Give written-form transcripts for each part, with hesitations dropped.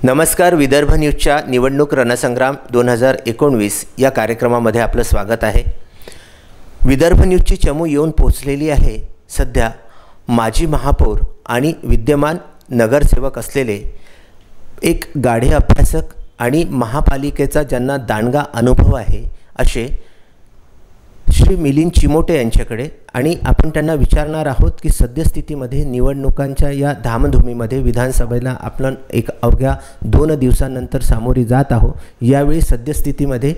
नमस्कार. विदर्भ न्यूजच्या निवडणूक रणसंग्राम 2019 या कार्यक्रमामध्ये आपलं स्वागत आहे. विदर्भ न्यूजची चमू येऊन पोचलेली आहे. सध्या माजी महापौर आणि विद्यमान नगरसेवक असलेले एक गाढे अभ्यासक आणि महापालिकेचा ज्यांना दांडगा अनुभव आहे असे श्री मिलिंद चिमोटे यांच्याकडे, आणि आपण त्यांना विचारणार आहोत की सद्यस्थितीमध्ये निवडणुकांच्या या धामधुमीमध्ये विधानसभेला आपण एक अवघ्या 2 दिवसांनंतर सामोरी जात आहोत. यावेळी सद्यस्थितीमध्ये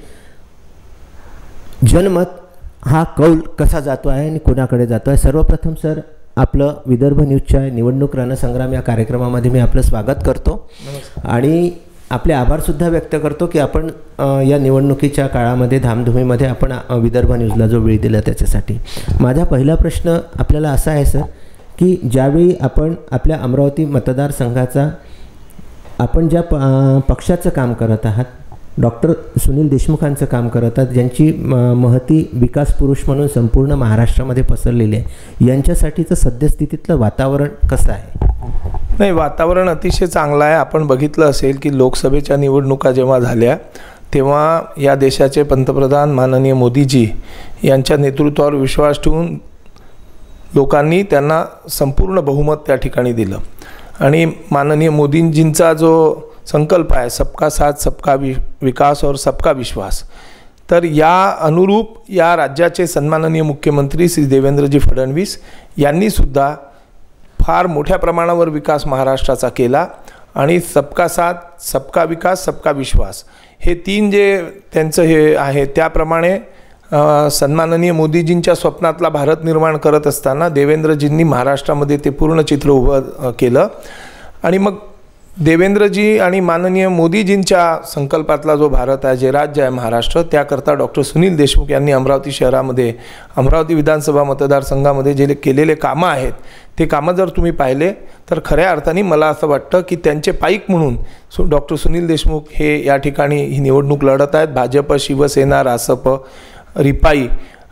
जनमत हा कौल कसा जातो आहे आणि कोणाकडे जातो आहे. सर्वप्रथम सर, आपलं विदर्भ न्यूजच्या निवडणूक रणसंग्राम या कार्यक्रमामध्ये मी आपलं स्वागत करतो आणि आपले आभारसुद्धा व्यक्त करतो की आपण या निवडणुकीच्या काळामध्ये धामधुमीमध्ये आपण विदर्भ न्यूजला जो वेळ दिला त्याच्यासाठी. माझा पहिला प्रश्न आपल्याला असा आहे सर, की ज्यावेळी आपण आपल्या अमरावती मतदारसंघाचा आपण ज्या पक्षाचं काम करत आहात, डॉक्टर सुनील देशमुखांचं काम करत आहात, ज्यांची महती विकास पुरुष म्हणून संपूर्ण महाराष्ट्रामध्ये पसरलेली आहे, यांच्यासाठीचं सद्यस्थितीतलं वातावरण कसं आहे? नाही, वातावरण अतिशय चांगलं आहे. आपण बघितलं असेल की लोकसभेच्या निवडणुका जेव्हा झाल्या तेव्हा या देशाचे पंतप्रधान माननीय मोदीजी यांच्या नेतृत्वावर विश्वास ठेवून लोकांनी त्यांना संपूर्ण बहुमत त्या ठिकाणी दिलं. आणि माननीय मोदींजींचा जो संकल्प आहे सबका साथ सबका विकास और सबका विश्वास, तर या अनुरूप या राज्याचे सन्माननीय मुख्यमंत्री श्री देवेंद्रजी फडणवीस यांनीसुद्धा फार मोठ्या प्रमाणावर विकास महाराष्ट्राचा केला. आणि सबका साथ सबका विकास सबका विश्वास हे 3 जे त्यांचं हे आहे त्याप्रमाणे सन्माननीय मोदीजींच्या स्वप्नातला भारत निर्माण करत असताना देवेंद्रजींनी महाराष्ट्रामध्ये ते पूर्ण चित्र उभं केलं. आणि मग देवेंद्रजी आणि माननीय मोदीजींच्या संकल्पातला जो भारत आहे, जे राज्य आहे महाराष्ट्र, त्याकरता डॉक्टर सुनील देशमुख यांनी अमरावती शहरामध्ये अमरावती विधानसभा मतदारसंघामध्ये जे केलेले कामं आहेत ते कामं जर तुम्ही पाहिले तर खऱ्या अर्थाने मला असं वाटतं की त्यांचे पाईक म्हणून डॉक्टर सुनील देशमुख हे या ठिकाणी ही निवडणूक लढत आहेत. भाजप, शिवसेना, रासप, रिपाई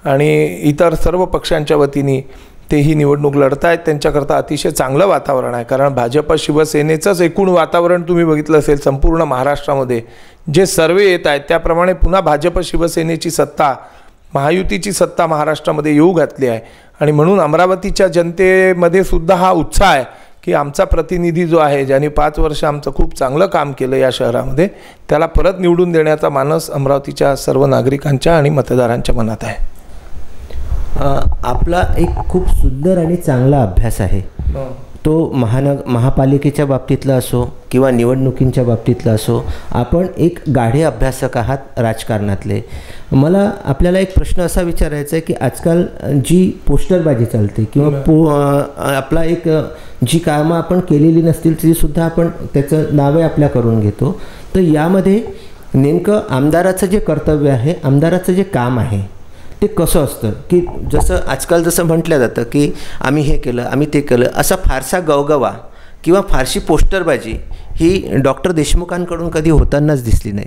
आणि इतर सर्व पक्षांच्या वतीने ते ही निवडणूक लढत आहेत. त्यांच्याकरता अतिशय चांगलं वातावरण आहे, कारण भाजप शिवसेनेचंच एकूण वातावरण तुम्ही बघितलं असेल संपूर्ण महाराष्ट्रामध्ये जे सर्वे येत आहेत त्याप्रमाणे पुन्हा भाजप शिवसेनेची सत्ता, महायुतीची सत्ता महाराष्ट्रामध्ये येऊ घातली आहे. आणि म्हणून अमरावतीच्या जनतेमध्ये सुद्धा हा उत्साह आहे की आमचा प्रतिनिधी जो आहे, ज्याने 5 वर्ष आमचं खूप चांगलं काम केलं या शहरामध्ये, त्याला परत निवडून देण्याचा मानस अमरावतीच्या सर्व नागरिकांच्या आणि मतदारांच्या मनात आहे. आपला एक खूप सुंदर आणि चांगला अभ्यास आहे. तो महापालिकेच्या बाबतीतला असो किंवा निवडणुकींच्या बाबतीतला असो, आपण एक गाढे अभ्यासक आहात राजकारणातले. मला आपल्याला एक प्रश्न असा विचारायचा आहे की आजकाल जी पोस्टरबाजी चालते किंवा आपला एक जी कामं आपण केलेली नसतील तरीसुद्धा आपण त्याचं नावे आपल्या करून घेतो, तर यामध्ये नेमकं आमदाराचं जे कर्तव्य आहे, आमदाराचं जे काम आहे ते कसं असतं, की जसं आजकाल जसं म्हटलं जातं की आम्ही हे केलं, आम्ही ते केलं, असा फारसा गवगवा किंवा फारशी पोस्टरबाजी ही डॉक्टर देशमुखांकडून कधी होतानाच दिसली नाही.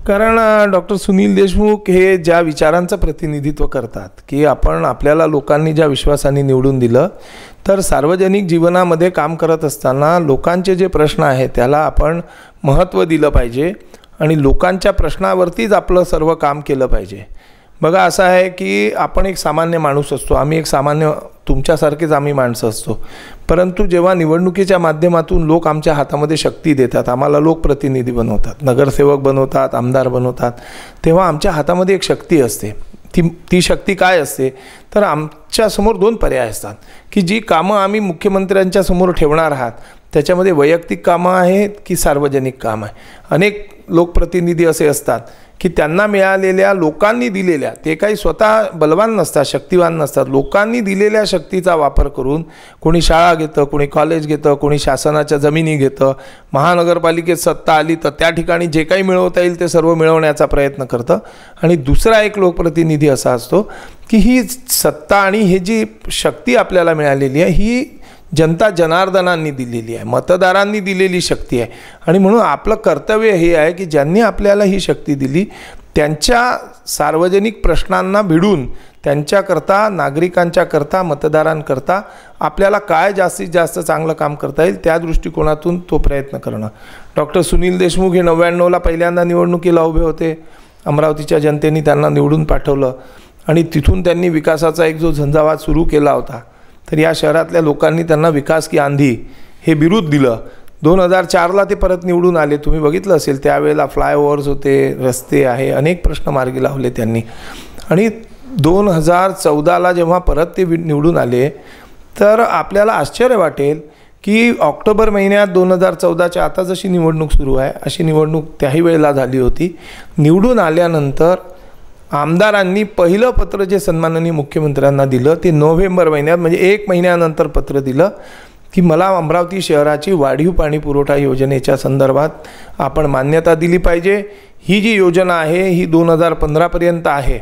कारण डॉक्टर सुनील देशमुख हे ज्या विचारांचं प्रतिनिधित्व करतात की आपण आपल्याला लोकांनी ज्या विश्वासाने निवडून दिलं, तर सार्वजनिक जीवनामध्ये काम करत असताना लोकांचे जे प्रश्न आहेत त्याला आपण महत्त्व दिलं पाहिजे आणि लोकांच्या प्रश्नावरतीच आपलं सर्व काम केलं पाहिजे. बघा, असं आहे की आपण एक सामान्य माणूस असतो, आम्ही एक सामान्य तुमच्यासारखेच आम्ही माणसं असतो, परंतु जेव्हा निवडणुकीच्या माध्यमातून लोक आमच्या हातामध्ये शक्ती देतात, आम्हाला लोकप्रतिनिधी बनवतात, नगरसेवक बनवतात, आमदार बनवतात, तेव्हा आमच्या हातामध्ये एक शक्ती असते. ती शक्ती काय असते, तर आमच्यासमोर 2 पर्याय असतात की जी कामं आम्ही मुख्यमंत्र्यांच्या समोर ठेवणार आहात त्याच्यामध्ये वैयक्तिक कामं आहेत की सार्वजनिक काम आहे. अनेक लोकप्रतिनिधी असे असतात की त्यांना मिळालेल्या लोकांनी दिलेल्या, ते काही स्वतः बलवान नसतात, शक्तिवान नसतात, लोकांनी दिलेल्या शक्तीचा वापर करून कोणी शाळा घेतं, कोणी कॉलेज घेतं, कोणी शासनाच्या जमिनी घेतं, महानगरपालिकेत सत्ता आली तर त्या ठिकाणी जे काही मिळवता येईल ते सर्व मिळवण्याचा प्रयत्न करतं. आणि दुसरा एक लोकप्रतिनिधी असा असतो की ही सत्ता आणि ही जी शक्ती आपल्याला मिळालेली आहे ही जनता जनार्दनांनी दिलेली आहे, मतदारांनी दिलेली शक्ती आहे. आणि म्हणून आपलं कर्तव्य हे आहे की ज्यांनी आपल्याला ही शक्ती दिली त्यांच्या सार्वजनिक प्रश्नांना भिडून त्यांच्याकरता, नागरिकांच्याकरता, मतदारांकरता आपल्याला काय जास्तीत जास्त चांगलं काम करता येईल त्या दृष्टिकोनातून तो प्रयत्न करणं. डॉक्टर सुनील देशमुख हे 99ला पहिल्यांदा निवडणुकीला उभे होते. अमरावतीच्या जनतेने त्यांना निवडून पाठवलं आणि तिथून त्यांनी विकासाचा एक जो झंझावात सुरू केला होता. तर या शहरातल्या लोकांनी त्यांना विकास की आंधी हे बिरुद दिलं. 2004ला ते परत निवडून आले. तुम्ही बघितलं असेल त्यावेळेला फ्लायओव्हर्स होते, रस्ते आहे, अनेक प्रश्न मार्गी लावले त्यांनी. आणि 2014ला जेव्हा परत ते निवडून आले तर आपल्याला आश्चर्य वाटेल की ऑक्टोबर महिन्यात 2014च्या आता जशी निवडणूक सुरू आहे अशी निवडणूक त्याही वेळेला झाली होती. निवडून आल्यानंतर आमदारांनी पहिलं पत्र जे सन्माननीय मुख्यमंत्र्यांना दिलं ते नोव्हेंबर महिन्यात, म्हणजे 1 महिन्यानंतर पत्र दिलं की मला अमरावती शहराची वाढीव पाणी पुरवठा योजनेच्या संदर्भात आपण मान्यता दिली पाहिजे. ही जी योजना आहे ही 2015पर्यंत आहे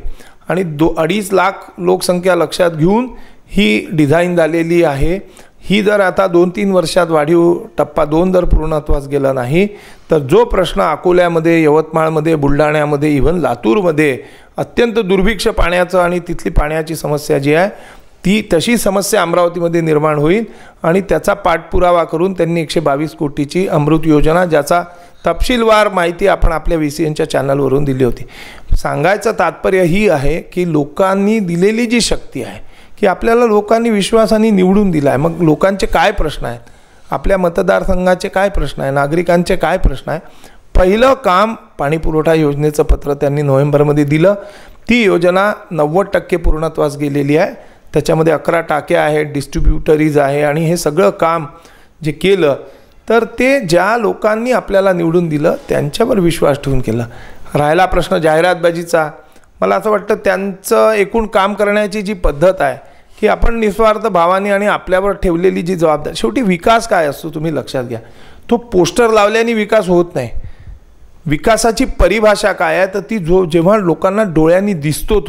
आणि 2.5 लाख लोकसंख्या लक्षात घेऊन ही डिझाईन झालेली आहे. ही जर आता 2-3 वर्षात वाढीव टप्पा 2 जर पूर्णत्वास गेला नाही तर जो प्रश्न अकोल्यामध्ये, यवतमाळमध्ये, बुलढाण्यामध्ये, इव्हन लातूरमध्ये अत्यंत दुर्भिक्ष पाण्याचं आणि तिथली पाण्याची समस्या जी आहे ती तशी समस्या अमरावतीमध्ये निर्माण होईल. आणि त्याचा पाठपुरावा करून त्यांनी 122 कोटीची अमृत योजना, ज्याचा तपशीलवार माहिती आपण आपल्या VCNच्या चॅनलवरून दिली होती. सांगायचं तात्पर्य ही आहे की लोकांनी दिलेली जी शक्ती आहे की आपल्याला लोकांनी विश्वासाने निवडून दिला आहे. मग लोकांचे काय प्रश्न आहेत, आपल्या मतदारसंघाचे काय प्रश्न आहे, नागरिकांचे काय प्रश्न आहे. पहिलं काम पाणीपुरवठा योजनेचं पत्र त्यांनी नोव्हेंबरमध्ये दिलं. ती योजना 90% पूर्णत्वास गेलेली आहे. त्याच्यामध्ये 11 टाक्या आहेत, डिस्ट्रीब्युटरीज आहे आणि हे सगळं काम जे केलं तर ते ज्या लोकांनी आपल्याला निवडून दिलं त्यांच्यावर विश्वास ठेवून केलं. राहिला प्रश्न जाहिरातबाजीचा, मला असं वाटतं त्यांचं एकूण काम करण्याची जी पद्धत आहे की आपण निस्वार्थ भावाने आणि आपल्यावर ठेवलेली जी जबाबदारी, शेवटी विकास काय असतो तुम्ही लक्षात घ्या. तो पोस्टर लावल्याने विकास होत नाही. विकासाची परिभाषा काय आहे तर ती जेव्हा लोकांना डोळ्यांनी दिसतो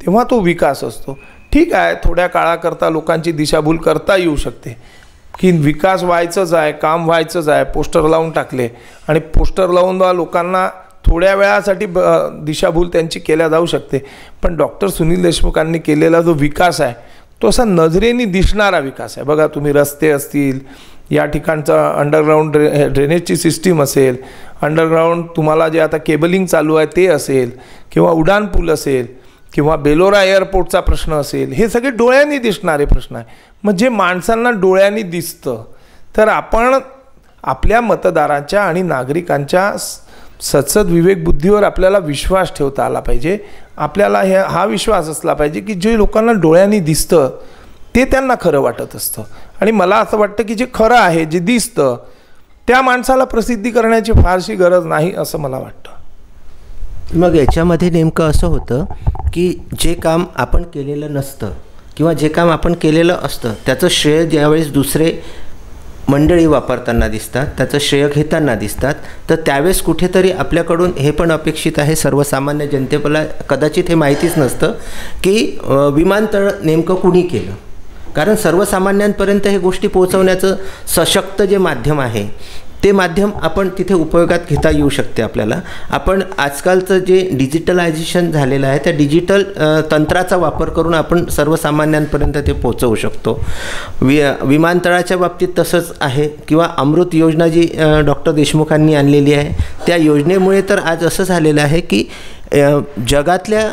तेव्हा तो विकास असतो. ठीक आहे, थोड्या काळाकरता लोकांची दिशाभूल करता येऊ शकते की विकास व्हायचंच आहे, काम व्हायचंच आहे, पोस्टर लावून टाकले आणि पोस्टर लावून लोकांना थोड्या वेळासाठी दिशाभूल त्यांची केल्या जाऊ शकते. पण डॉक्टर सुनील देशमुखांनी केलेला जो विकास आहे तो असा नजरेने दिसणारा विकास आहे. बघा तुम्ही रस्ते असतील, या ठिकाणचा अंडरग्राऊंड ड्रेनेजची सिस्टीम असेल, अंडरग्राऊंड तुम्हाला जे आता केबलिंग चालू आहे ते असेल, किंवा उड्डाणपूल असेल, किंवा बेलोरा एअरपोर्टचा प्रश्न असेल, हे सगळे डोळ्यांनी दिसणारे प्रश्न आहे. मग जे माणसांना डोळ्यांनी दिसतं तर आपण आपल्या मतदारांच्या आणि नागरिकांच्या सद्सद विवेक बुद्धीवर आपल्याला विश्वास ठेवता आला पाहिजे. आपल्याला हा विश्वास असला पाहिजे की जे लोकांना डोळ्यांनी दिसतं ते त्यांना खरं वाटत असतं. आणि मला असं वाटतं की जे खरं आहे, जे दिसतं, त्या माणसाला प्रसिद्धी करण्याची फारशी गरज नाही असं मला वाटतं. मग याच्यामध्ये नेमकं असं होतं की जे काम आपण केलेलं नसतं किंवा जे काम आपण केलेलं असतं त्याचं श्रेय ज्यावेळेस दुसरे मंडळी वापरताना दिसतात, त्याचं श्रेय घेताना दिसतात, तर त्यावेळेस कुठेतरी आपल्याकडून हे पण अपेक्षित आहे, सर्वसामान्य जनतेला कदाचित हे माहितीच नसतं की विमानतळ नेमकं कुणी केलं. कारण सर्वसामान्यांपर्यंत हे गोष्टी पोहोचवण्याचं सशक्त जे माध्यम आहे ते माध्यम आपण तिथे उपयोगात घेता येऊ शकते आपल्याला. आपण आजकालचं जे डिजिटलायझेशन झालेलं आहे त्या डिजिटल तंत्राचा वापर करून आपण सर्वसामान्यांपर्यंत ते पोहोचवू शकतो. विमानतळाच्या बाबतीत तसंच आहे, किंवा अमृत योजना जी डॉक्टर देशमुखांनी आणलेली आहे त्या योजनेमुळे तर आज असं झालेलं आहे की जगातल्या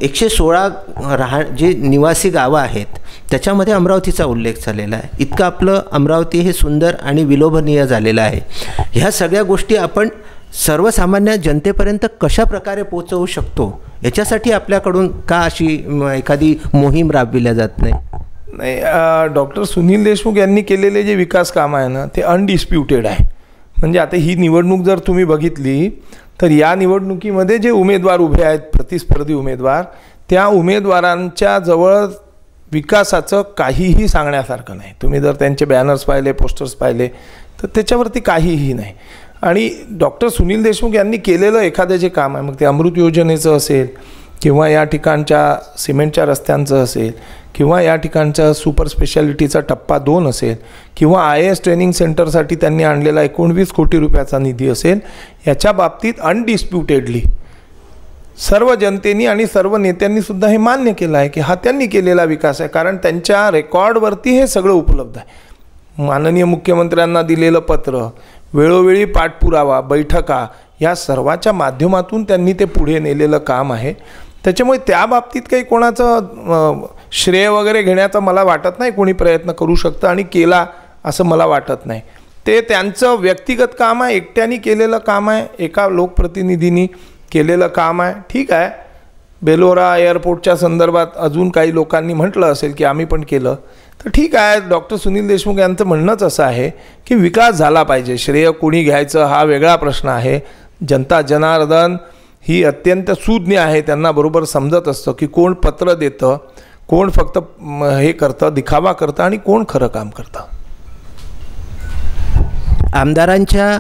116 जे निवासी गावं आहेत त्याच्यामध्ये अमरावतीचा उल्लेख झालेला आहे. इतकं आपलं अमरावती हे सुंदर आणि विलोभनीय झालेलं आहे. ह्या सगळ्या गोष्टी आपण सर्वसामान्य जनतेपर्यंत कशा प्रकारे पोहोचवू शकतो याच्यासाठी आपल्याकडून का अशी एखादी मोहीम राबविल्या जात नाही? डॉक्टर सुनील देशमुख यांनी केलेले जे विकास काम आहे ना ते अनडिस्प्युटेड आहे. म्हणजे आता ही निवडणूक जर तुम्ही बघितली तर या निवडणुकीमध्ये जे उमेदवार उभे आहेत, प्रतिस्पर्धी उमेदवार, त्या उमेदवारांच्या जवळ विकासाचं काहीही सांगण्यासारखं नाही. तुम्ही जर त्यांचे बॅनर्स पाहिले, पोस्टर्स पाहिले तर त्याच्यावरती काहीही नाही. आणि डॉक्टर सुनील देशमुख यांनी केलेलं एखादं जे काम आहे, मग ते अमृत योजनेचं असेल, किंवा या ठिकाणच्या सिमेंटच्या रस्त्यांचं असेल, किंवा या ठिकाणच्या सुपर स्पेशालिटीचा टप्पा 2 असेल, किंवा IAS ट्रेनिंग सेंटरसाठी त्यांनी आणलेला 19 कोटी रुपयाचा निधी असेल, याच्या बाबतीत अनडिस्प्युटेडली सर्व जनतेनी आणि सर्व नेत्यांनी सुद्धा हे मान्य केलं आहे की हा त्यांनी केलेला विकास आहे, कारण त्यांच्या रेकॉर्डवरती हे सगळं उपलब्ध आहे. माननीय मुख्यमंत्र्यांना दिलेलं पत्र, वेळोवेळी पाठपुरावा, बैठका, या सर्वाच्या माध्यमातून त्यांनी ते पुढे नेलेलं काम आहे. त्याच्यामुळे त्या बाबतीत काही कोणाचं श्रेय वगैरे घेण्याचा मला वाटत नाही कोणी प्रयत्न करू शकतं आणि केला असं मला वाटत नाही. ते त्यांचं व्यक्तिगत काम आहे, एकट्याने केलेलं काम आहे, एका लोकप्रतिनिधींनी केलेलं काम आहे. ठीक आहे, बेलोरा एअरपोर्टच्या संदर्भात अजून काही लोकांनी म्हटलं असेल की आम्ही पण केलं, तर ठीक आहे. डॉक्टर सुनील देशमुख यांचं म्हणणंच असं आहे की विकास झाला पाहिजे, श्रेय कोणी घ्यायचं हा वेगळा प्रश्न आहे. जनता जनार्दन ही अत्यंत सुज्ञ आहे, त्यांना बरोबर समजत असतं की कोण पत्र देतं, कोण फक्त हे करतं, दिखावा करतं आणि कोण खरं काम करतं. आमदारांच्या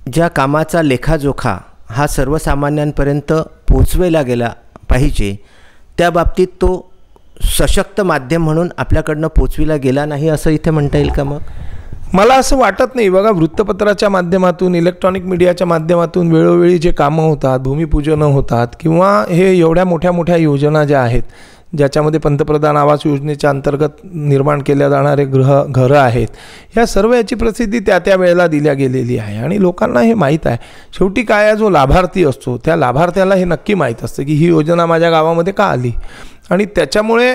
ज्या कामाचा लेखाजोखा हा सर्वसामान्यांपर्यंत पोचवला गेला पाहिजे, त्या बाबतीत तो सशक्त माध्यम म्हणून आपल्याकडनं पोचविला गेला नाही असं इथे म्हणता येईल का? मग मला असं वाटत नाही. बघा, वृत्तपत्राच्या माध्यमातून, इलेक्ट्रॉनिक मीडियाच्या माध्यमातून वेळोवेळी जे कामं होतात, भूमिपूजनं होतात, किंवा हे एवढ्या मोठ्या मोठ्या योजना ज्या आहेत ज्याच्यामध्ये पंतप्रधान आवास योजनेच्या अंतर्गत निर्माण केल्या जाणारे घरं आहेत, ह्या सर्व याची प्रसिद्धी त्या त्या वेळेला दिल्या गेलेली आहे आणि लोकांना हे माहीत आहे. शेवटी काय आहे, जो लाभार्थी असतो त्या लाभार्थ्याला हे नक्की माहीत असतं की ही योजना माझ्या गावामध्ये का आली, आणि त्याच्यामुळे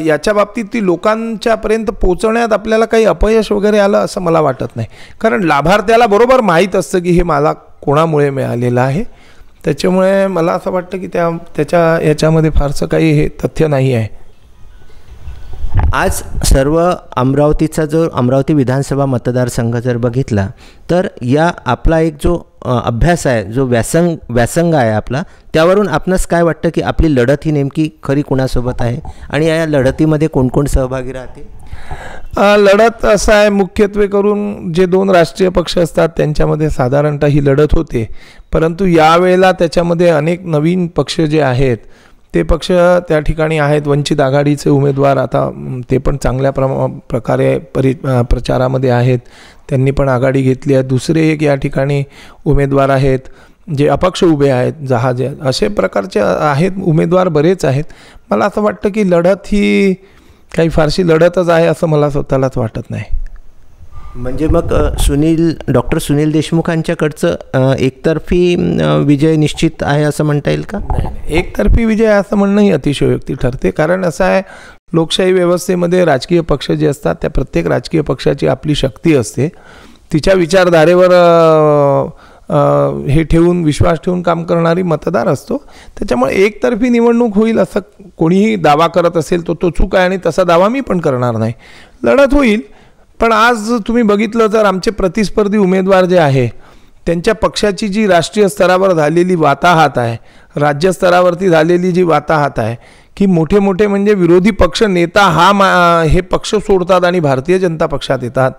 याच्या बाबतीत ती लोकांच्यापर्यंत पोचवण्यात आपल्याला काही अपयश वगैरे आलं असं मला वाटत नाही, कारण लाभार्थ्याला बरोबर माहीत असतं की हे मला कोणामुळे मिळालेलं आहे. त्याच्यामुळे मला असं वाटतं की त्याच्या याच्यामध्ये फारसं काही हे तथ्य नाही आहे. आज सर्व अमरावतीचा जो अमरावती विधानसभा मतदारसंघ जर बघितला तर या आपला एक जो अभ्यास आहे, जो व्यासंग आहे आपला, त्यावरून आपणास काय वाटतं की आपली लढत ही नेमकी खरी कुणासोबत आहे आणि या लढतीमध्ये कोण कोण सहभागी राहते? लढत असं आहे, मुख्यत्वे करून जे दोन राष्ट्रीय पक्ष असतात त्यांच्यामध्ये साधारणतः ही लढत होते, परंतु यावेळेला त्याच्यामध्ये अनेक नवीन पक्ष जे आहेत ते पक्ष त्या ठिकाणी आहेत. वंचित आघाडीचे उमेदवार आता ते पण चांगल्या प्रकारे प्रचारामध्ये आहेत, त्यांनी पण आघाडी घेतली आहे. दुसरे एक या ठिकाणी उमेदवार आहेत जे अपक्ष उभे आहेत, जहाज असे प्रकारचे आहेत उमेदवार बरेच आहेत. मला असं वाटतं की लढत ही काही फारशी लढतच आहे असं मला स्वतःलाच वाटत नाही. म्हणजे मग डॉक्टर सुनील देशमुखांच्याकडचं एकतर्फी विजय निश्चित आहे असं म्हणता येईल का? एकतर्फी विजय असं म्हणणंही अतिशयोक्ती ठरते, कारण असं आहे, लोकशाही व्यवस्थेमध्ये राजकीय पक्ष जे असतात त्या प्रत्येक राजकीय पक्षाची आपली शक्ती असते, तिच्या विचारधारेवर हे ठेवून, विश्वास ठेवून काम करणारी मतदार असतो. त्याच्यामुळे एकतर्फी निवडणूक होईल असं कोणीही दावा करत असेल तो चूक आहे आणि तसा दावा मी पण करणार नाही. लढत होईल, पण आज तुम्ही बघितलं तर आमचे प्रतिस्पर्धी उमेदवार जे आहे त्यांच्या पक्षाची जी राष्ट्रीय स्तरावर झालेली वाताहत आहे, राज्य स्तरावरती झालेली जी वाताहत आहे की मोठे मोठे म्हणजे विरोधी पक्ष नेता हे पक्ष सोडतात आणि भारतीय जनता पक्षात येतात.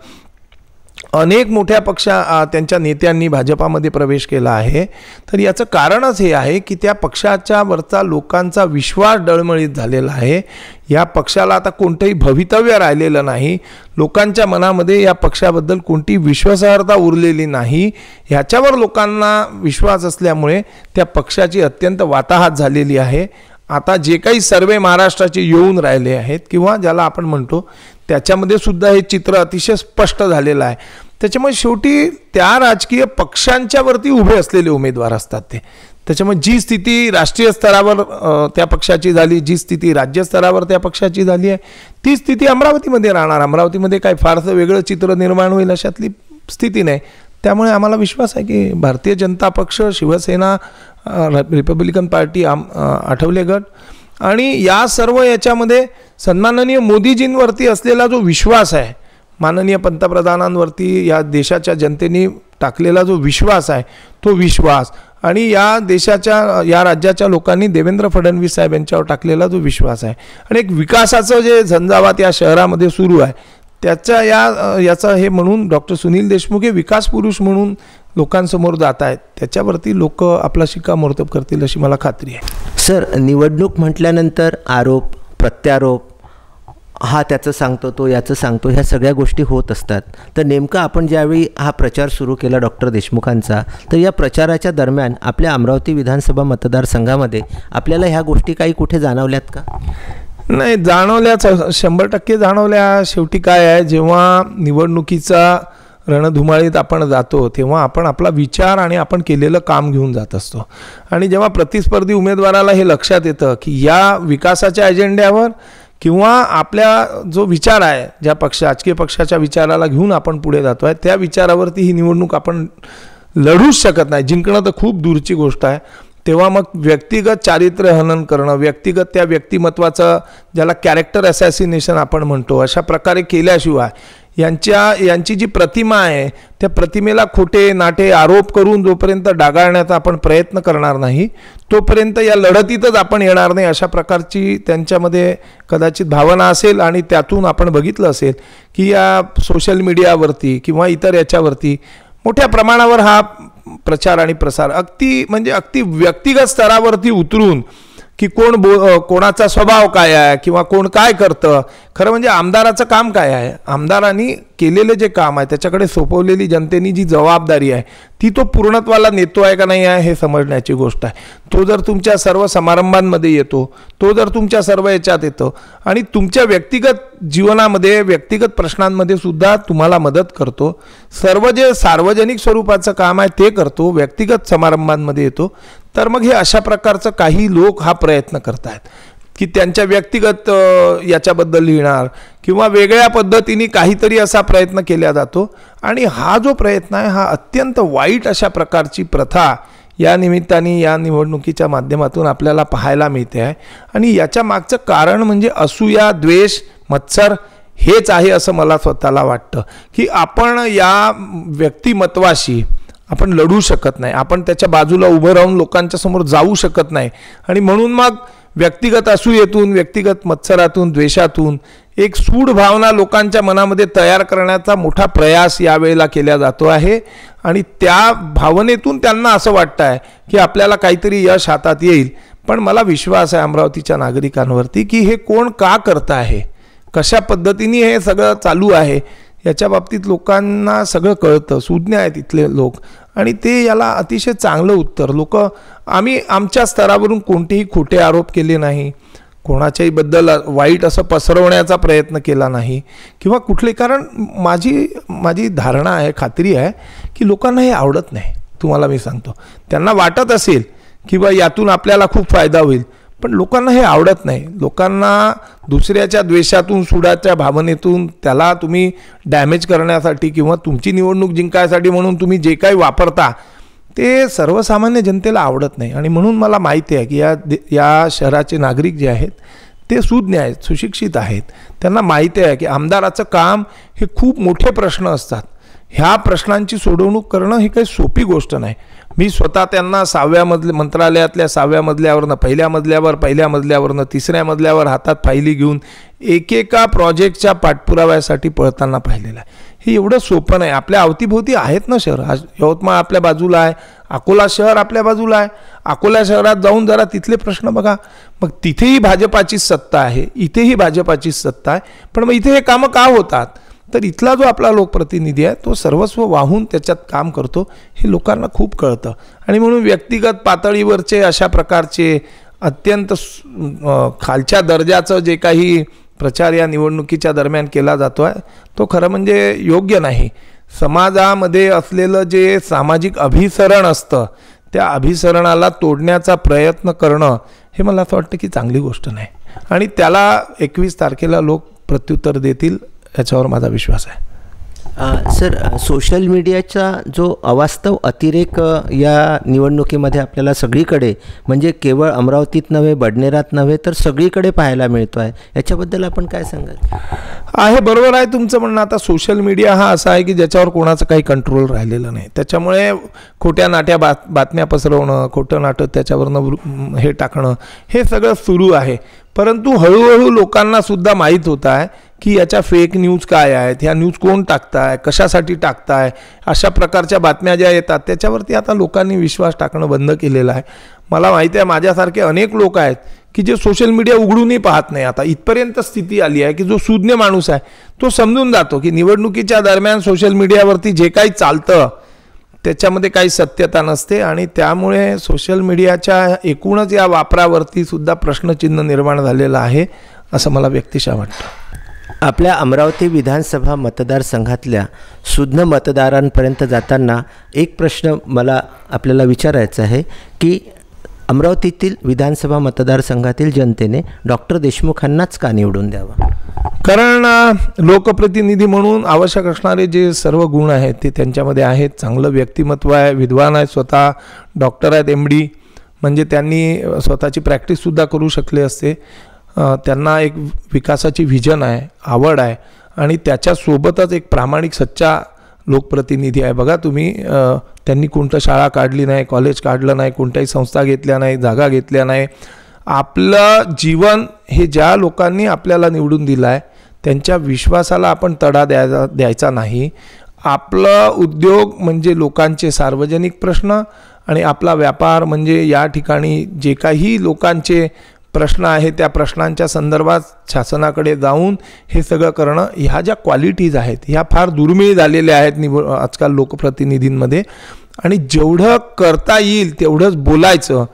अनेक मोठ्या त्यांच्या नेत्यांनी भाजपामध्ये प्रवेश केला आहे. तर याचं कारणच हे आहे की त्या पक्षाच्या वरचा लोकांचा विश्वास डळमळीत झालेला आहे. या पक्षाला आता कोणतंही भवितव्य राहिलेलं नाही, लोकांच्या मनामध्ये या पक्षाबद्दल कोणती विश्वासार्हता उरलेली नाही. ह्याच्यावर लोकांना विश्वास असल्यामुळे त्या पक्षाची अत्यंत वाताहत झालेली आहे. आता जे काही सर्वे महाराष्ट्राचे येऊन राहिले आहेत किंवा ज्याला आपण म्हणतो त्याच्यामध्ये सुद्धा हे चित्र अतिशय स्पष्ट झालेलं आहे. त्याच्यामुळे शेवटी त्या राजकीय पक्षांच्यावरती उभे असलेले उमेदवार असतात ते. त्याच्यामुळे जी स्थिती राष्ट्रीय स्तरावर त्या पक्षाची झाली, जी स्थिती राज्य स्तरावर त्या पक्षाची झाली आहे, ती स्थिती अमरावतीमध्ये राहणार. अमरावतीमध्ये काय फारसं वेगळं चित्र निर्माण होईल अशातली स्थिती नाही. त्यामुळे आम्हाला विश्वास आहे की भारतीय जनता पक्ष, शिवसेना, रिपब्लिकन पार्टी, आठवले गट आणि या सर्व याच्यामध्ये सन्माननीय मोदीजींवरती असलेला जो विश्वास आहे, माननीय पंतप्रधानांवरती या देशाच्या जनतेने टाकलेला जो विश्वास आहे, तो विश्वास आणि या देशाच्या, या राज्याच्या लोकांनी देवेंद्र फडणवीस साहेब यांच्यावर टाकलेला जो विश्वास आहे आणि एक विकासाचं जे झंझावात या शहरामध्ये सुरू आहे, याचा हे म्हणून डॉक्टर सुनील देशमुख हे विकास पुरुष म्हणून लोकांसमोर जात आहेत. त्याच्यावरती लोक आपला शिक्कामोर्तब करतील अशी मला खात्री आहे. सर, निवडणूक म्हटल्यानंतर आरोप प्रत्यारोप हा त्याचं सांगतो, तो याचं सांगतो, ह्या सगळ्या गोष्टी होत असतात. तर नेमकं आपण ज्यावेळी हा प्रचार सुरू केला डॉक्टर देशमुखांचा, तर या प्रचाराच्या दरम्यान आपल्या अमरावती विधानसभा मतदारसंघामध्ये आपल्याला ह्या गोष्टी काही कुठे जाणवल्यात का? नाही, जाणवल्याच, 100% जाणवल्या. शेवटी काय आहे, जेव्हा निवडणुकीचा रणधुमाळीत आपण जातो तेव्हा आपण आपला विचार आणि आपण केलेलं काम घेऊन जात असतो. आणि जेव्हा प्रतिस्पर्धी उमेदवाराला हे लक्षात येतं की या विकासाच्या एजेंड्यावर किंवा आपल्या जो विचार आहे, ज्या राजकीय पक्षाच्या विचाराला घेऊन आपण पुढे जातो आहे, त्या विचारावरती ही निवडणूक आपण लढूच शकत नाही, जिंकणं तर खूप दूरची गोष्ट आहे, तेव्हा मग व्यक्तिगत चारित्र्य हनन करणं, व्यक्तिगत त्या व्यक्तिमत्वाचं, ज्याला कॅरेक्टर असॅसिनेशन आपण म्हणतो, अशा प्रकारे केल्याशिवाय यांची जी प्रतिमा आहे त्या प्रतिमेला खोटे नाटे आरोप करून जोपर्यंत डागाळण्याचा आपण प्रयत्न करणार नाही तोपर्यंत या लढतीतच आपण येणार नाही, अशा प्रकारची त्यांच्यामध्ये कदाचित भावना असेल. आणि त्यातून आपण बघितलं असेल की या सोशल मीडियावरती किंवा इतर याच्यावरती मोठ्या प्रमाणावर हा प्रचार आणि प्रसार अगदी व्यक्तिगत स्तरावरती उतरून की कोणाचा स्वभाव काय आहे किंवा कोण काय करतं, खरं म्हणजे आमदाराचं काम काय आहे, आमदारांनी केलेले जे काम आहे त्याच्याकडे सोपवलेली जनतेनी जी जबाबदारी आहे ती तो पूर्णत्वाला नेतो आहे का नाही आहे हे समजण्याची गोष्ट आहे. तो जर तुमच्या सर्व समारंभांमध्ये येतो, तो जर तुमच्या सर्व याच्यात येतो आणि तुमच्या व्यक्तिगत जीवनामध्ये व्यक्तिगत प्रश्नांमध्ये सुद्धा तुम्हाला मदत करतो, सर्व जे सार्वजनिक स्वरूपाचं काम आहे ते करतो, व्यक्तिगत समारंभांमध्ये येतो, तर मग हे अशा प्रकारचं काही लोक हा प्रयत्न करत आहेत की त्यांच्या व्यक्तिगत याच्याबद्दल लिहिणार किंवा वेगळ्या पद्धतीने काहीतरी असा प्रयत्न केला जातो. आणि हा जो प्रयत्न आहे हा अत्यंत वाईट अशा प्रकारची प्रथा या निमित्ताने या निवडणुकीच्या माध्यमातून आपल्याला पाहायला मिळते आहे. आणि याच्या मागचं कारण म्हणजे असूया, द्वेष, मत्सर हेच आहे असं मला स्वतःला वाटतं की आपण या व्यक्तिमत्वाशी आपण लढू शकत नाही, आपण त्याच्या बाजूला उभं राहून लोकांच्या समोर जाऊ शकत नाही. आणि म्हणून मग व्यक्तिगत असूयेतून, व्यक्तिगत मत्सरातून, द्वेषातून एक सूड भावना लोकांच्या मनामध्ये तयार करण्याचा मोठा प्रयास यावेळेला केला जातो आहे. आणि त्या भावनेतून त्यांना असं वाटतं आहे की आपल्याला काहीतरी यश हातात येईल. पण मला विश्वास आहे अमरावतीच्या नागरिकांवरती की हे कोण का करतं आहे, कशा पद्धतीने हे सगळं चालू आहे याच्या बाबतीत लोकांना सगळं कळतं, सुज्ञ आहेत इथले लोक. आणि ते याला अतिशय चांगलं उत्तर, लोक आम्ही आमच्या स्तरावरून कोणतेही खोटे आरोप केले नाही, कोणाच्याही बद्दल वाईट असं पसरवण्याचा प्रयत्न केला नाही किंवा कुठले, कारण माझी धारणा आहे, खात्री आहे की लोकांना हे आवडत नाही. तुम्हाला मी सांगतो, त्यांना वाटत असेल की बा यातून आपल्याला खूप फायदा होईल, पण लोकांना हे आवडत नाही. लोकांना दुसऱ्याच्या द्वेषातून, सुडाच्या भावनेतून त्याला तुम्ही डॅमेज करण्यासाठी किंवा तुमची निवडणूक जिंकायसाठी म्हणून तुम्ही जे काही वापरता ते सर्वसामान्य जनतेला आवडत नाही. आणि म्हणून मला माहिती आहे की या शहराचे नागरिक जे आहेत ते सुज्ञ आहेत, सुशिक्षित आहेत, त्यांना माहिती आहे की आमदाराचं काम हे खूप मोठे प्रश्न असतात, ह्या प्रश्नांची सोडवणूक करणं ही काही सोपी गोष्ट नाही. मी स्वतः त्यांना 6व्या मंत्रालयातल्या 6व्या मजल्यावरनं, पहिल्या मजल्यावरनं 3ऱ्या मजल्यावर हातात फायली घेऊन एकेका प्रोजेक्टच्या पाठपुराव्यासाठी पळताना पाहिलेलं आहे. हे एवढं सोपं नाही. आपल्या अवतीभोवती आहेत ना शहर, यवतमाळ आपल्या बाजूला आहे, अकोला शहर आपल्या बाजूला आहे, अकोला शहरात जाऊन जरा तिथले प्रश्न बघा, मग तिथेही भाजपाचीच सत्ता आहे, इथेही भाजपाचीच सत्ता आहे, पण मग इथे हे कामं का होतात, तर इथला जो आपला लोकप्रतिनिधी आहे तो सर्वस्व वाहून त्याच्यात काम करतो, हे लोकांना खूप कळतं. आणि म्हणून व्यक्तिगत पातळीवरचे अशा प्रकारचे अत्यंत खालच्या दर्जाचं जे काही प्रचार या निवडणुकीच्या दरम्यान केला जातो आहे तो खरं म्हणजे योग्य नाही. समाजामध्ये असलेलं जे सामाजिक अभिसरण असतं त्या अभिसरणाला तोडण्याचा प्रयत्न करणं हे मला असं वाटतं की चांगली गोष्ट नाही. आणि त्याला 21 तारखेला लोक प्रत्युत्तर देतील याच्यावर माझा विश्वास आहे. सर, सोशल मीडियाचा जो अवास्तव अतिरेक या निवडणुकीमध्ये आपल्याला सगळीकडे, म्हणजे केवळ अमरावतीत नव्हे, बडनेरात नव्हे, तर सगळीकडे पाहायला मिळतो आहे, याच्याबद्दल आपण काय सांगाल? आहे, बरोबर आहे तुमचं म्हणणं. आता सोशल मीडिया हा असा आहे की ज्याच्यावर कोणाचं काही कंट्रोल राहिलेलं नाही, त्याच्यामुळे खोट्या नाट्या बातम्या पसरवणं, खोटं नाटक त्याच्यावरनं हे टाकणं हे सगळं सुरू आहे. परंतु हळूहळू लोकांना सुद्धा माहीत होत आहे की याच्या फेक न्यूज काय आहेत, ह्या न्यूज कोण टाकताय, कशासाठी टाकताय, अशा प्रकारच्या बातम्या ज्या येतात त्याच्यावरती आता लोकांनी विश्वास टाकणं बंद केलेलं आहे. मला माहिती आहे माझ्यासारखे अनेक लोक आहेत की जे सोशल मीडिया उघडूनही पाहत नाही. आता इथपर्यंत स्थिती आली आहे की जो सुज्ञ माणूस आहे तो समजून जातो की निवडणुकीच्या दरम्यान सोशल मीडियावरती जे काही चालतं त्याच्यामध्ये काही सत्यता नसते आणि त्यामुळे सोशल मीडियाच्या एकूणच या वापरावरती सुद्धा प्रश्नचिन्ह निर्माण झालेलं आहे असं मला व्यक्तिशः वाटतं. आपल्या अमरावती विधानसभा मतदारसंघातल्या सुज्ञ मतदारांपर्यंत जाताना एक प्रश्न मला आपल्याला विचारायचा आहे की अमरावतीतील विधानसभा मतदारसंघातील जनतेने डॉक्टर देशमुखांनाच का निवडून द्यावं? कारण लोकप्रतिनिधी म्हणून आवश्यक असणारे जे सर्व गुण आहेत ते त्यांच्यामध्ये आहेत. चांगलं व्यक्तिमत्व आहे, विद्वान आहे, स्वतः डॉक्टर आहेत, MD, म्हणजे त्यांनी स्वतःची प्रॅक्टिससुद्धा करू शकले असते. त्यांना एक विकासाची व्हिजन आहे, आवड आहे आणि त्याच्यासोबतच एक प्रामाणिक सच्चा लोकप्रतिनिधी आहे. बघा तुम्ही, त्यांनी कोणतं शाळा काढली नाही, कॉलेज काढलं नाही, कोणत्याही संस्था घेतल्या नाही, जागा घेतल्या नाही. आपलं जीवन हे ज्या लोकांनी आपल्याला निवडून दिलं आहे त्यांच्या विश्वासाला आपण तडा द्यायचा नाही. आपलं उद्योग म्हणजे लोकांचे सार्वजनिक प्रश्न आणि आपला व्यापार म्हणजे या ठिकाणी जे काही लोकांचे प्रश्न आहे त्या प्रश्नांच्या संदर्भात शासनाकडे जाऊन हे सगळं करणं. ह्या ज्या क्वालिटीज आहेत ह्या फार दुर्मिळ झालेल्या आहेत आजकाल लोकप्रतिनिधींमध्ये. आणि जेवढं करता येईल तेवढंच बोलायचं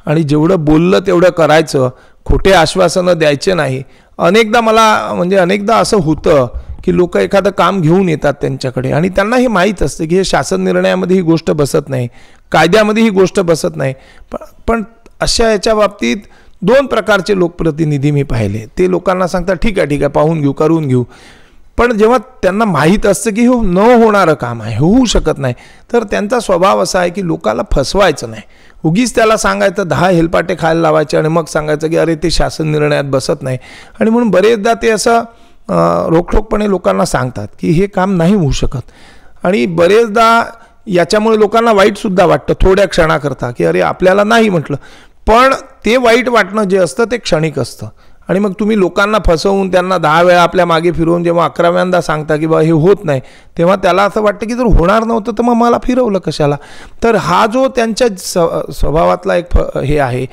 आणि जेवढं बोललं तेवढं करायचं, खोटे आश्वासनं द्यायचे नाही. अनेकदा असं होतं की लोक एखादं काम घेऊन येतात त्यांच्याकडे आणि त्यांना हे माहीत असतं की हे शासन निर्णयामध्ये ही गोष्ट बसत नाही, कायद्यामध्ये ही गोष्ट बसत नाही. पण अशा याच्या बाबतीत 2 प्रकारचे लोकप्रतिनिधी मी पाहिले. ते लोकांना सांगतात ठीक आहे पाहून घेऊ, करून घेऊ. पण जेव्हा त्यांना माहीत असतं की हे न होणारं काम आहे, होऊ शकत नाही, तर त्यांचा स्वभाव असा आहे की लोकाला फसवायचं नाही. उगीच त्याला सांगायचं 10 हेलपाटे खायला लावायचे आणि मग सांगायचं की अरे ते शासन निर्णयात बसत नाही. आणि म्हणून बरेचदा ते असं रोखठोकपणे लोकांना सांगतात की हे काम नाही होऊ शकत. आणि बरेचदा याच्यामुळे लोकांना वाईटसुद्धा वाटतं थोड्या क्षणाकरता की अरे आपल्याला नाही म्हटलं. पण ते वाईट वाटणं जे असतं ते क्षणिक असतं. आणि मग तुम्ही लोकांना फसवून त्यांना 10 वेळा आपल्या मागे फिरवून जेव्हा 11व्यांदा सांगता की बा हे होत नाही, तेव्हा त्याला असं वाटतं की जर होणार नव्हतं तर मग मला फिरवलं कशाला. तर हा जो त्यांच्या स्वभावातला एक हे आहे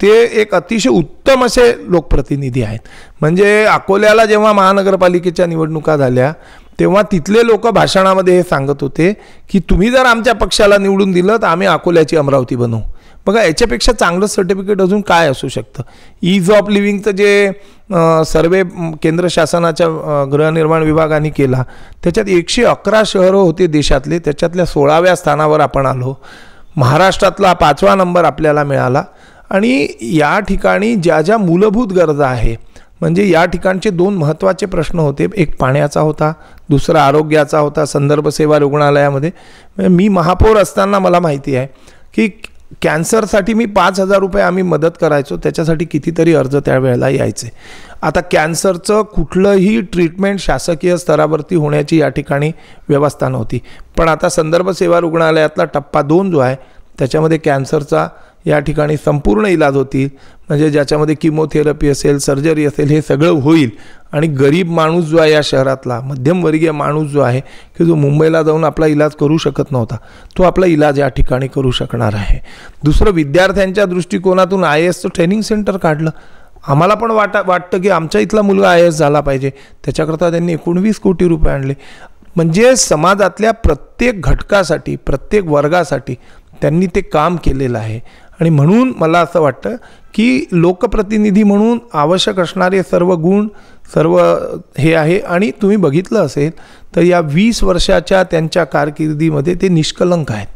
ते एक अतिशय उत्तम असे लोकप्रतिनिधी आहेत. म्हणजे अकोल्याला जेव्हा महानगरपालिकेच्या निवडणुका झाल्या तेव्हा तिथले लोक भाषणामध्ये हे सांगत होते की तुम्ही जर आमच्या पक्षाला निवडून दिलं तर आम्ही अकोल्याची अमरावती बनवू. बघा याच्यापेक्षा चांगलं सर्टिफिकेट अजून काय असू शकतं. ईज ऑफ लिव्हिंगचं जे सर्वे केंद्र शासनाच्या गृहनिर्माण विभागाने केला त्याच्यात 111 शहरं होते देशातले, त्याच्यातल्या 16व्या स्थानावर आपण आलो. महाराष्ट्रातला 5वा नंबर आपल्याला मिळाला. आणि या ठिकाणी ज्या ज्या मूलभूत गरजा आहे म्हणजे या ठिकाणचे 2 महत्त्वाचे प्रश्न होते. एक पाण्याचा होता, दुसरा आरोग्याचा होता संदर्भ सेवा रुग्णालयामध्ये. मी महापौर असताना मला माहिती आहे की कॅन्सरसाठी मी 5,000 रुपये आम्ही मदत करायचो, त्याच्यासाठी कितीतरी अर्ज त्यावेळेला यायचे. आता कॅन्सरचं कुठलंही ट्रीटमेंट शासकीय स्तरावरती होण्याची या ठिकाणी व्यवस्था नव्हती. पण आता संदर्भ सेवा रुग्णालयातला टप्पा 2 जो आहे त्याच्यामध्ये कॅन्सरचा या ठिकाणी संपूर्ण इलाज होतील. म्हणजे ज्याच्यामध्ये किमोथेरपी असेल, सर्जरी असेल, हे सगळं होईल. आणि गरीब माणूस जो आहे या शहरातला, मध्यमवर्गीय माणूस जो आहे की जो मुंबईला जाऊन आपला इलाज करू शकत नव्हता, तो आपला इलाज या ठिकाणी करू शकणार आहे. दुसरं, विद्यार्थ्यांच्या दृष्टिकोनातून IASचं ट्रेनिंग सेंटर काढलं. आम्हाला पण वाटतं की आमच्या इथला मुलगा IAS झाला पाहिजे, त्याच्याकरता त्यांनी 19 कोटी रुपये आणले. म्हणजे समाजातल्या प्रत्येक घटकासाठी, प्रत्येक वर्गासाठी त्यांनी ते काम केलेलं आहे. आणि म्हणून मला असं वाटतं की लोकप्रतिनिधी म्हणून आवश्यक असणारे सर्व गुण, सर्व हे आहे. आणि तुम्ही बघितलं असेल तर या 20 वर्षाच्या त्यांच्या कारकिर्दीमध्ये ते निष्कलंक आहेत.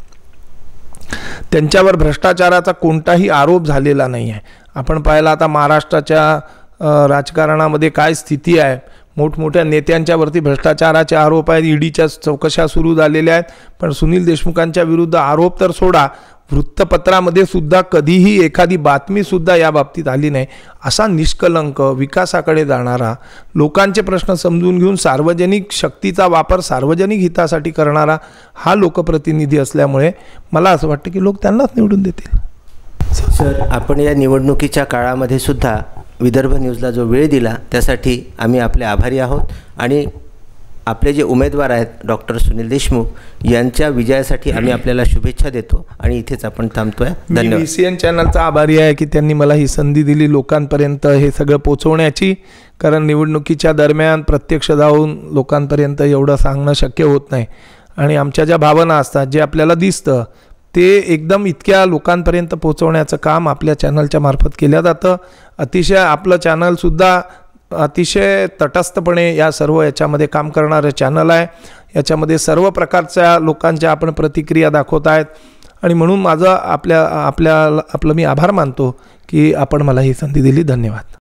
त्यांच्यावर भ्रष्टाचाराचा कोणताही आरोप झालेला नाही आहे. आपण पाहिलं आता महाराष्ट्राच्या राजकारणामध्ये काय स्थिती आहे. मोठमोठ्या नेत्यांच्यावरती भ्रष्टाचाराचे आरोप आहेत, ईडीच्या चौकशा सुरू झालेल्या आहेत. पण सुनील देशमुखांच्या विरुद्ध आरोप तर सोडा, वृत्तपत्रामध्ये सुद्धा कधीही एखादी बातमीसुद्धा या बाबतीत आली नाही. असा निष्कलंक, विकासाकडे जाणारा, लोकांचे प्रश्न समजून घेऊन सार्वजनिक शक्तीचा वापर सार्वजनिक हितासाठी करणारा हा लोकप्रतिनिधी असल्यामुळे मला असं वाटतं की लोक त्यांनाच निवडून देतील. सर, आपण या निवडणुकीच्या काळामध्ये सुद्धा विदर्भ न्यूजला जो वेळ दिला त्यासाठी आम्ही आपले आभारी आहोत आणि आपले जे उमेदवार आहेत डॉक्टर सुनील देशमुख यांच्या विजयासाठी आम्ही आपल्याला शुभेच्छा देतो आणि इथेच आपण थांबतोय. धन्यवाद. VCN चॅनलचा आभारी आहे की त्यांनी मला ही संधी दिली लोकांपर्यंत हे सगळं पोचवण्याची, कारण निवडणुकीच्या दरम्यान प्रत्यक्ष जाऊन लोकांपर्यंत एवढं सांगणं शक्य होत नाही आणि आमच्या ज्या भावना असतात जे आपल्याला दिसतं ते एकदम इतक्या लोकांपर्यंत पोचवण्याचं काम आपल्या चॅनलच्या मार्फत केलं जातं. अतिशय आपलं चॅनलसुद्धा अतिशय तटस्थपणे या सर्व याच्यामध्ये काम करणारं चॅनल आहे. याच्यामध्ये सर्व प्रकारच्या लोकांच्या आपण प्रतिक्रिया दाखवत आहेत आणि म्हणून माझं आपलं मी आभार मानतो की आपण मला ही संधी दिली. धन्यवाद.